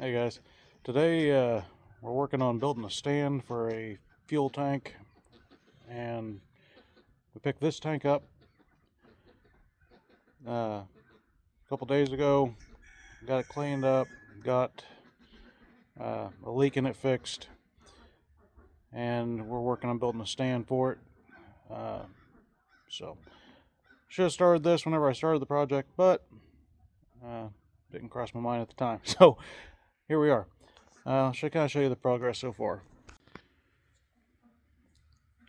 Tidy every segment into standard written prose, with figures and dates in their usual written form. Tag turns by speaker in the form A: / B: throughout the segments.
A: Hey guys, today we're working on building a stand for a fuel tank, and we picked this tank up a couple days ago, got it cleaned up, got a leak in it fixed, and we're working on building a stand for it. So should have started this whenever I started the project, but didn't cross my mind at the time. So here we are. Should kind of show you the progress so far.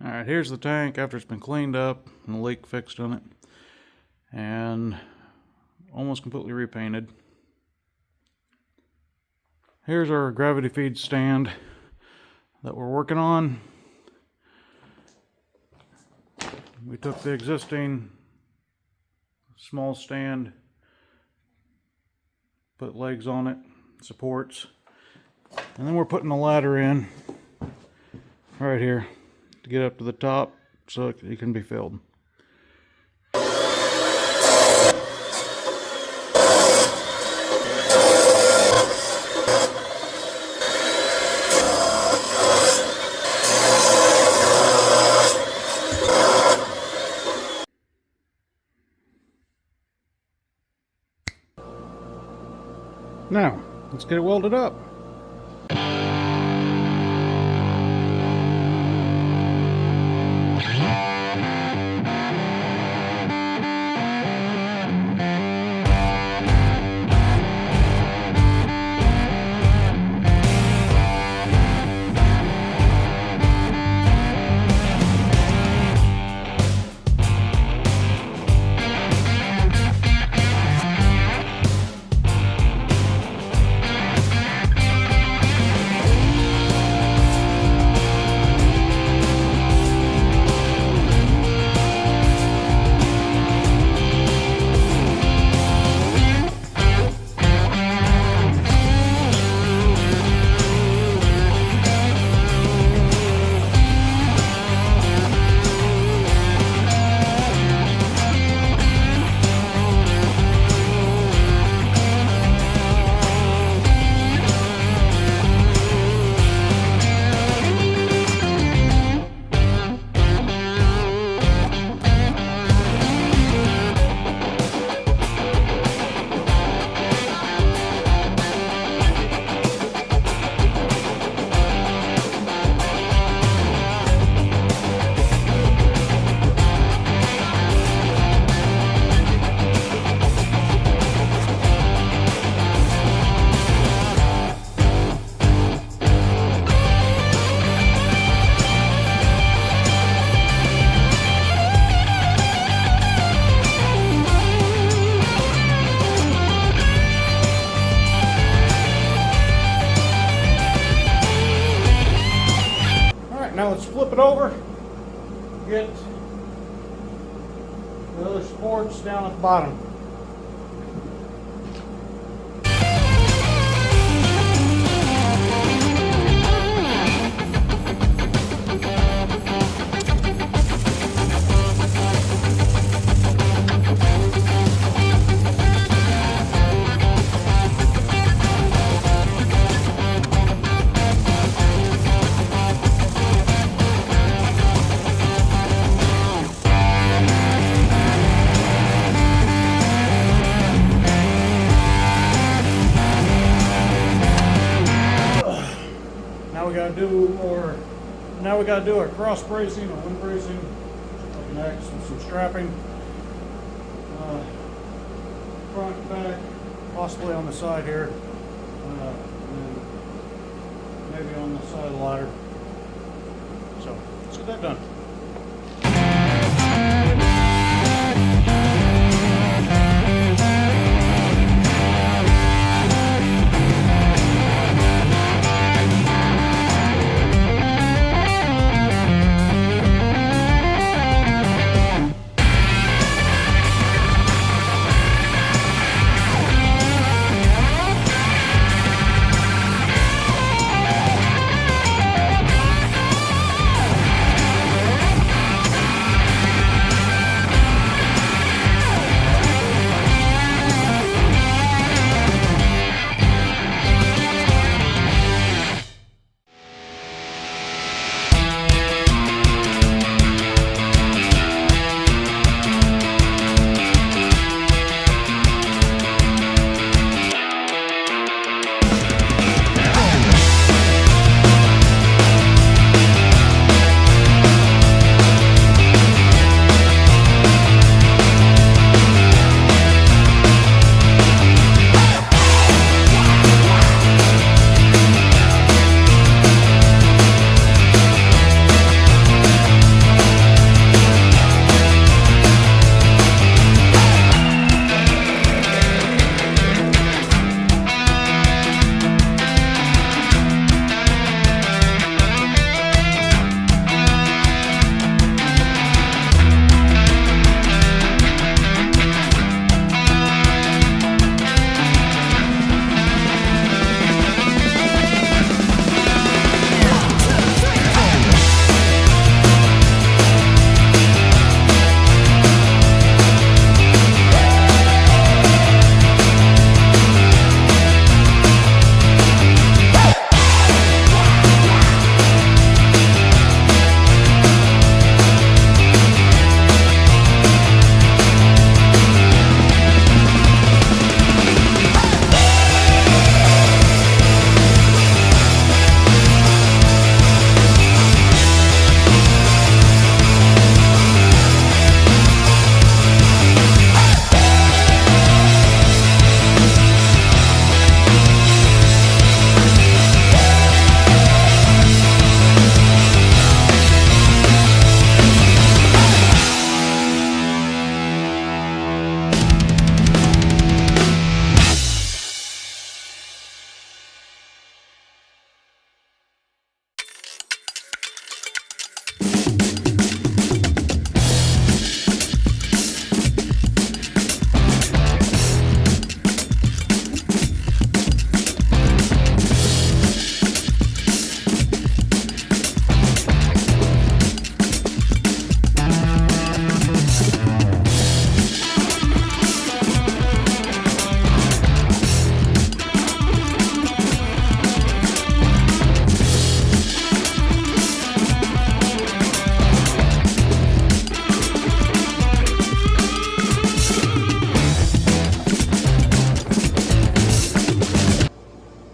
A: Alright, here's the tank after it's been cleaned up and the leak fixed on it, and almost completely repainted. Here's our gravity feed stand that we're working on. We took the existing small stand, put legs on it, supports, and then we're putting a ladder in right here to get up to the top so it can be filled. Now, let's get it welded up. Now let's flip it over, get the other supports down at the bottom. Now we got to do our cross bracing or wind bracing up next with some strapping, front, back, possibly on the side here, and maybe on the side of the ladder. So let's get that done.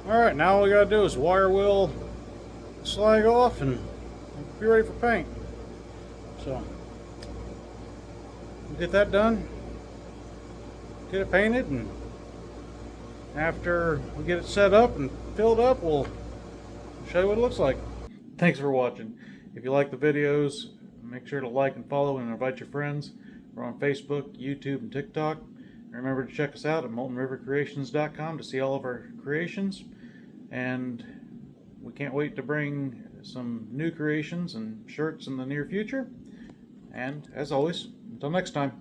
A: Alright, now all we gotta do is wire wheel slag off and be ready for paint. So, we'll get that done, get it painted, and after we get it set up and filled up, we'll show you what it looks like. Thanks for watching. If you like the videos, make sure to like and follow and invite your friends. We're on Facebook, YouTube, and TikTok. And remember to check us out at moltenrivercreations.com to see all of our creations. And we can't wait to bring some new creations and shirts in the near future. And as always, until next time.